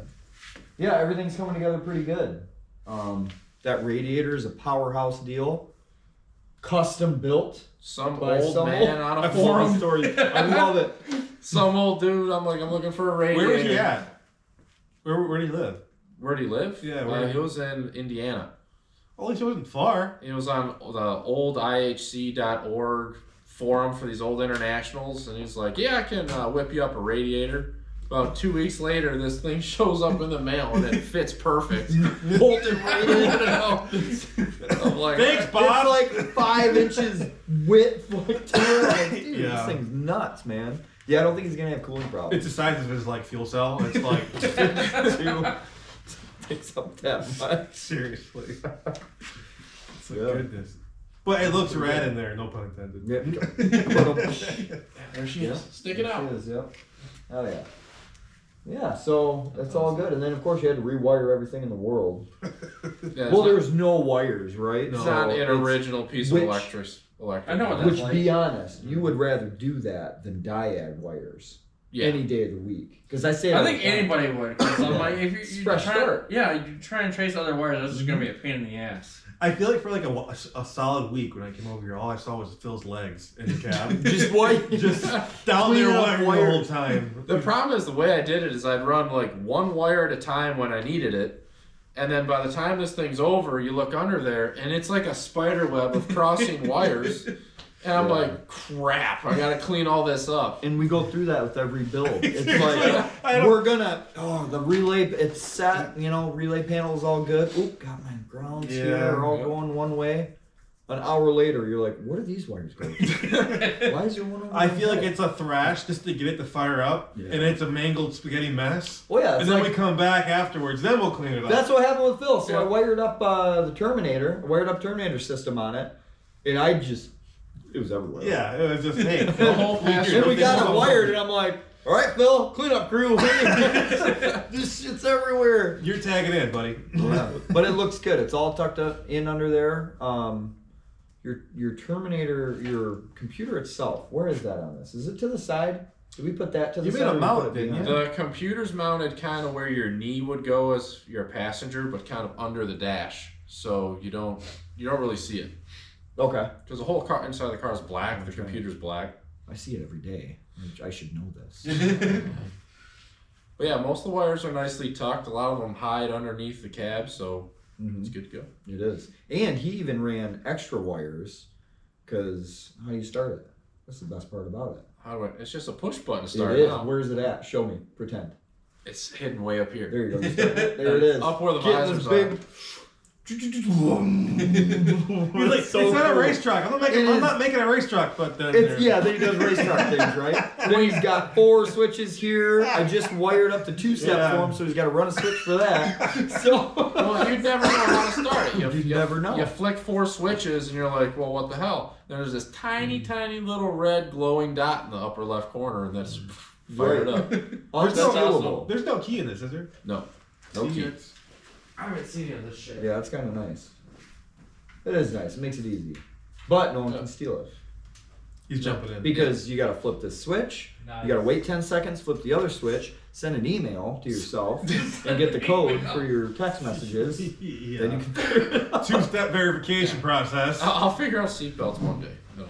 yeah, everything's coming together pretty good. That radiator is a powerhouse deal, custom built Some by old some man on a I love forum. the story. I love it. Some old dude. I'm looking for a radiator. Where was he at? Where did he live? Where'd he live? Yeah, where- he was in Indiana. At least it wasn't far. He was on the old IHC.org forum for these old internationals, and he's like, "Yeah, I can whip you up a radiator." About 2 weeks later, this thing shows up in the mail, and it fits perfect. Bolted right in. I'm like, Thanks, Bob. It's like 5 inches width, like, to it. Like, dude, Yeah. this thing's nuts, man. Yeah, I don't think he's gonna have cooling problems. It's the size of his like fuel cell. It's like Takes up that much. seriously. It's like Yeah. goodness. But it looks rad in there. No pun intended. Yeah. there she Yeah. is. Stick it There out. she is, yep. Oh yeah. Yeah, so that's all good. And then of course you had to rewire everything in the world. Yeah, Well, it's there's no wires, right? not, it's No. not an it's- original piece which- of electric. I know what Which, that's be honest, you would rather do that than diag wires Yeah. any day of the week. Because I say it I all think the time. anybody would. 'Cause I'm like, if It's you're fresh trying, start. yeah, you try and trace other wires. That's just gonna be a pain in the ass. I feel like for like a solid week when I came over here, all I saw was Phil's legs in the cab. Just white. just down Clean there up wiring the wires. whole time. The problem is the way I did it is I'd run like one wire at a time when I needed it. And then by the time this thing's over, you look under there and it's like a spider web of crossing wires. And I'm Yeah. like, crap, I gotta clean all this up. And we go through that with every build. It's I like don't- we're gonna the relay it's set, relay panel is all good. Oop, got my grounds Yeah, here are all yep. going one way. An hour later you're like, where do these wires go? Why is there one over I there? feel like it's a thrash just to get it to fire up, Yeah. and it's a mangled spaghetti mess. well yeah, And it's then like, we come back afterwards, then we'll clean it up. that's what happened with Phil. So I Yeah. wired up the Terminator, system on it, and it was everywhere. yeah, it was just hey. The whole passenger And we got thing- it wired, and I'm like, all right, Phil, cleanup crew. This shit's everywhere. You're tagging in, buddy. Yeah, but it looks good. It's all tucked up in under there. Your Terminator, your computer itself. Where is that on this? Is it to the side? Did we put that to the You made side? a or we mount, put it didn't you? behind? The computer's mounted kind of where your knee would go as you're a passenger, but kind of under the dash. So you don't really see it. Okay. Because the whole car inside the car is black, the computer's black. I see it every day. I should know this. But yeah, most of the wires are nicely tucked. A lot of them hide underneath the cab, so Mhm. it's good to go. It is. And he even ran extra wires, because how do you start it? That's the best part about it. How do I? It's just a push button to start It is. now. Where is it at? Show me. Pretend. It's hidden way up here. There you go. You start it. There it is. Up where the Getting visors this big. He's like, So it's not cool. a racetrack. I'm It not making a racetrack, but then It's, yeah, then he does racetrack things, right? Then he's got 4 switches here. I just wired up the 2-step Yeah. for him, so he's got to run a switch for that. So Well, you'd never know how to start it. You'd never know. You flick 4 switches, and you're like, "Well, what the hell?" Then there's this tiny, tiny little red glowing dot in the upper left corner, and that's fired Right. up. unstealable. there's no key in this, is there? No, No key. It's- I haven't seen any of this shit. Yeah, it's kind of nice. It is nice. It makes it easy, but no one Yeah. can steal it He's jumping in. because you got to flip this switch. You got to wait 10 seconds, flip the other switch, send an email to yourself, and get the code for your text messages. Then you Yeah. can figure it out. 2-step verification process. I'll figure out seatbelts one day. No.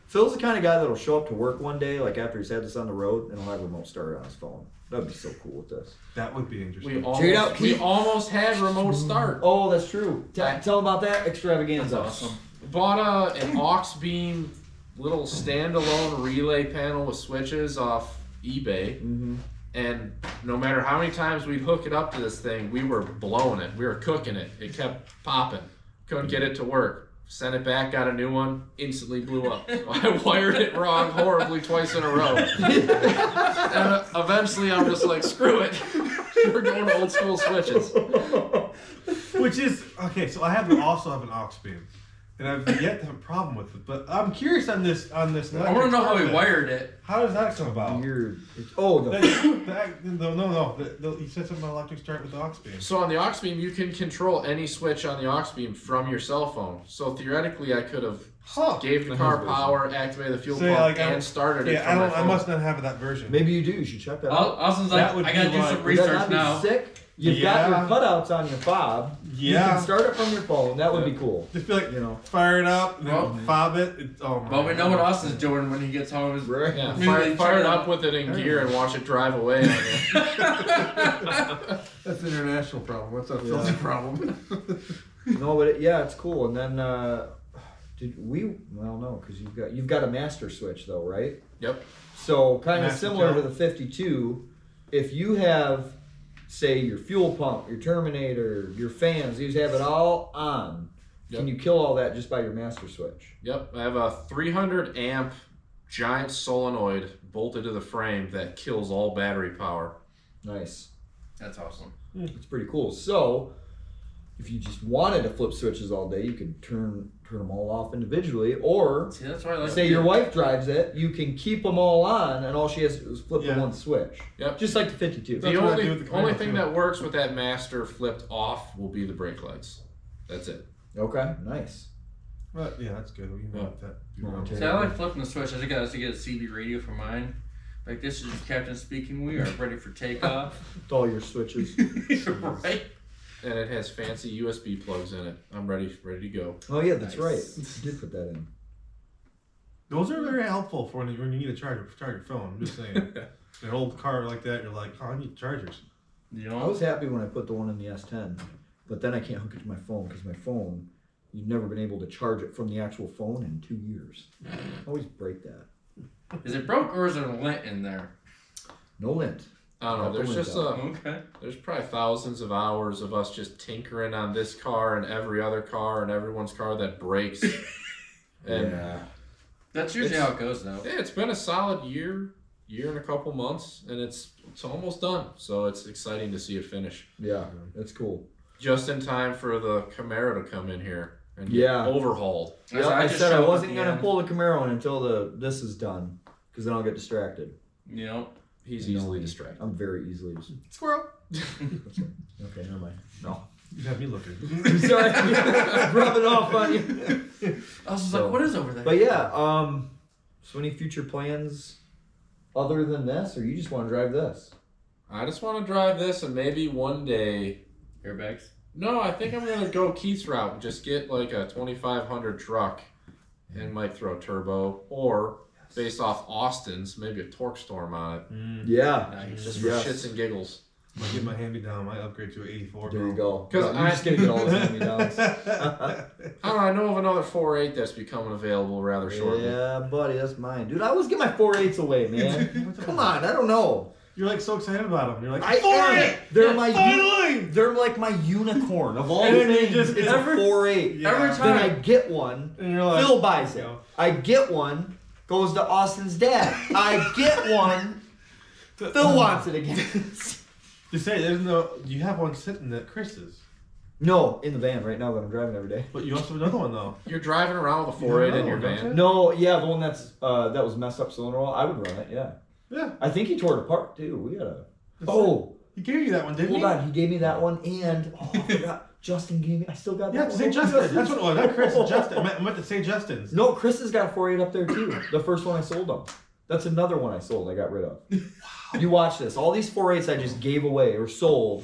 Phil's the kind of guy that'll show up to work one day, like after he's had this on the road, and he'll have remote start on his phone. That'd be so cool with this. That would be interesting. We out, almost, we Keith. almost had remote start. Oh, that's true. Tell him about that extravaganza. That's awesome. Bought an aux beam little standalone relay panel with switches off eBay, Mm-hmm. and no matter how many times we'd hook it up to this thing, we were blowing it. We were cooking it. It kept popping. Couldn't get it to work. Sent it back, got a new one, instantly blew up. So I wired it wrong horribly twice in a row. And eventually I'm just like, screw it. We're going old school switches. Which is okay. So I also have an aux beam, and I've yet to have a problem with it. But I'm curious on this. I want to know how he wired it. How does that come about? You said something about electric start with the aux beam. So on the aux beam, you can control any switch on the aux beam from your cell phone. So theoretically, I could have gave the car power, activated the fuel pump, and started it from my phone. I must not have that version. Maybe you do. You should check that out. Austin's like, I gotta do some Would that research not be now. sick? You've got your cutouts on your fob. You can start it from your phone. That would be cool. Just be like, You know. fire it up, and Well, then fob it. It's, oh my But we know what God. Austin's doing when he gets home. Right. Yeah, Immediately fire turn it it up on. with it in gear and watch it drive away on you. That's an international problem. What's that Yeah. filthy problem? No, but it's cool. And then did we? Well, no, because you've got a master switch though, right? Yep. So kind of Master similar to kill. the 52. If you have, say, your fuel pump, your terminator, your fans, you have it all on. Yep. Can you kill all that just by your master switch? Yep, I have a 300 amp giant solenoid bolted to the frame that kills all battery power. Nice. That's awesome. It's pretty cool. So if you just wanted to flip switches all day, you could turn them all off individually, or See, that's why I like say to your do- wife drives it, you can keep them all on, and all she has to do is flip the Yeah. one switch. Yep. Just like the 52. That's The what I do with only the only Camaro, thing too. that works with that master flipped off will be the brake lights. That's it. Okay, nice. But yeah, that's good. We can Yeah. let that. Momentarily. See, I like flipping the switch. I think I have to get a CB radio for mine. Like, this is Captain speaking. We are ready for takeoff. With all your switches. Right? And it has fancy USB plugs in it. I'm ready to go. Oh yeah, that's Nice. right. You did put that in. Those are very helpful for when you need a charger to charge your phone. I'm just saying. An old car like that, you're like, oh, I need chargers. You I know? was happy when I put the one in the S10, but then I can't hook it to my phone because my phone, you've never been able to charge it from the actual phone in 2 years. I always break that. Is it broke or is there a lint in there? No lint. I don't know. Got the There's just lint a Okay. there's probably thousands of hours of us just tinkering on this car and every other car and everyone's car that breaks. And Yeah. That's usually It's- how it goes, though. yeah, it's been a solid year and a couple months, and it's almost done. So it's exciting to see it finish. Yeah, that's cool. Just in time for the Camaro to come in here and get Yeah. overhauled. Yeah, So I just said I showed up wasn't at the gonna end. pull the Camaro in until this is done, because then I'll get distracted. You know? He's You know easily me. distracted. I'm very easily distracted. Squirrel. Okay, never mind. No. You have me looking. I'm sorry. Rubbing off on you. I was just So- like, what is over there? But yeah, so any future plans other than this, or you just want to drive this? I just want to drive this and maybe one day. Airbags? No, I think I'm gonna go Keith's route and just get like a 2500 truck and might throw turbo, or based off Austin's, maybe a torque storm on it, Yeah. Nice. just for Yes. shits and giggles. I'm gonna get my hand-me-down. I might upgrade to an 84. There you go. 'Cause You're just gonna get all those hand-me-downs. I don't know, I know of another 4.8 that's becoming available rather shortly. Yeah, buddy, that's mine, dude. I always get my 4.8s away, man. Come on, I don't know. You're like so excited about them. You're like, I 4.8! am. They're my Finally! they're like my unicorn of all And then you things. just- It's every- a 4.8. Yeah. Every Then I time. get one. And you're like, Phil buys it. you know. I get one. Goes to Austin's dad. I get one. Phil wants it again. To say, there's no. You have one sitting at Chris's. No, in the van right now that I'm driving every day. But you also have another one, though. You're driving around with a You 4.8 have in your another one, van. don't No, yeah, the one that was messed up cylinder wall. I would run it. Yeah, Yeah. I think he tore it apart too. We gotta. Oh, He gave you that one, didn't hold he? on. He gave me that one, and I forgot. Justin gave me. I still got Yeah, that to one. say Justin. That's what it was. Not Chris, Justin. I meant to say Justin's. No, Chris has got a 4.8 up there too. The first one I sold him. That's another one I sold. I got rid of. Wow. You watch this. All these 4.8s I just gave away or sold.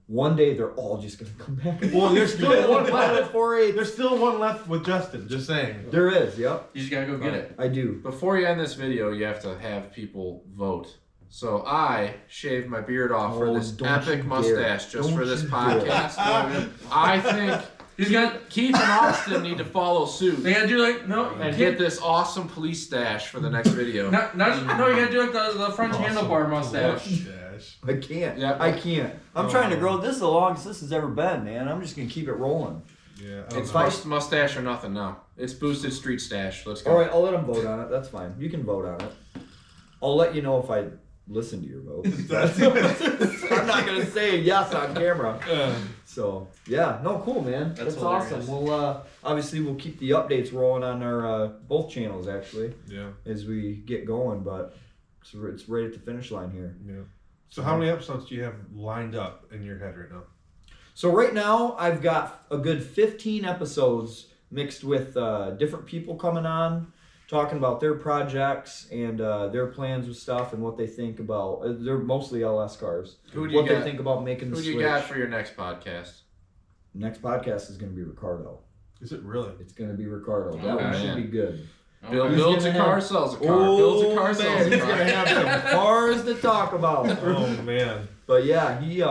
One day they're all just gonna come back. Well, there's still one left. 4.8. There's still one left with Justin. Just saying. There is. Yep. You just gotta go get it. I do. Before you end this video, you have to have people vote. So I shaved my beard off for Oh, this don't epic you mustache dare. just for Don't this you dare. podcast. I think He's got. Keith and Austin need to follow suit They gotta do like no. and get this awesome police stash for the next video. No, you gotta do like the French handlebar mustache. Mustache. I can't. Yeah. I can't. I'm trying to grow this the longest this has ever been, man. I'm just gonna keep it rolling. Yeah, I don't It's know. mustache or nothing now. It's boosted street stash. Let's go. All right, I'll let them vote on it. That's fine. You can vote on it. I'll let you know if I listen to your vote. I'm not gonna say yes on camera. So yeah, no, cool, man. That's That's awesome. hilarious. We'll obviously we'll keep the updates rolling on our both channels actually Yeah, as we get going, but it's right at the finish line here. yeah. So how many episodes do you have lined up in your head right now? So right now I've got a good 15 episodes mixed with different people coming on, talking about their projects and their plans with stuff and what they think about. They're mostly LS cars. Who do you What got? they think about making the Who do switch. you got for your next podcast? Next podcast is going to be Ricardo. Is it really? It's going to be Ricardo. That Oh, one should man. be good. Bill Okay. builds a gonna car, have- sells a car. Builds a car, man, sells a he's car. gonna have some cars to talk about. Oh man. But yeah, he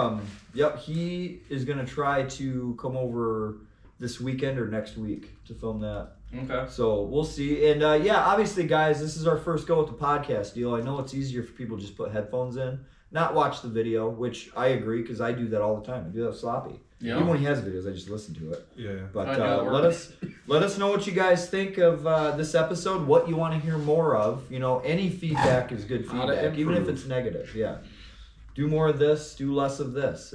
is gonna try to come over this weekend or next week to film that. Okay. So we'll see. And yeah, obviously, guys, this is our first go with the podcast deal. I know it's easier for people to just put headphones in, not watch the video, which I agree because I do that all the time. I do that sloppy. Yeah. Even when he has videos, I just listen to it. Yeah. But I know it let us know what you guys think of this episode. What you want to hear more of. You know, any feedback is good How to feedback, even if improve. it's negative. Yeah, do more of this, do less of this.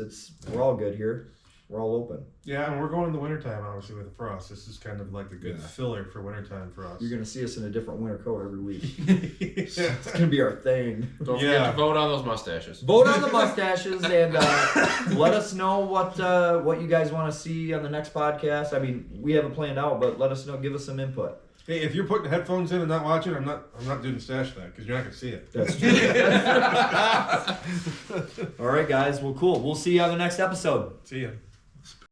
We're all good here. We're all open. Yeah, and we're going in the wintertime, obviously, with the frost. This is kind of like the good Yeah. filler for wintertime for us. You're gonna see us in a different winter coat every week. Yeah. It's gonna be our thing. Don't Yeah. forget to vote on those mustaches. Vote on the mustaches and let us know what you guys want to see on the next podcast. I mean, we haven't planned out, but let us know. Give us some input. Hey, if you're putting headphones in and not watching, I'm not doing stash that because you're not gonna see it. That's true. All right, guys. Well, cool. We'll see you on the next episode. See ya.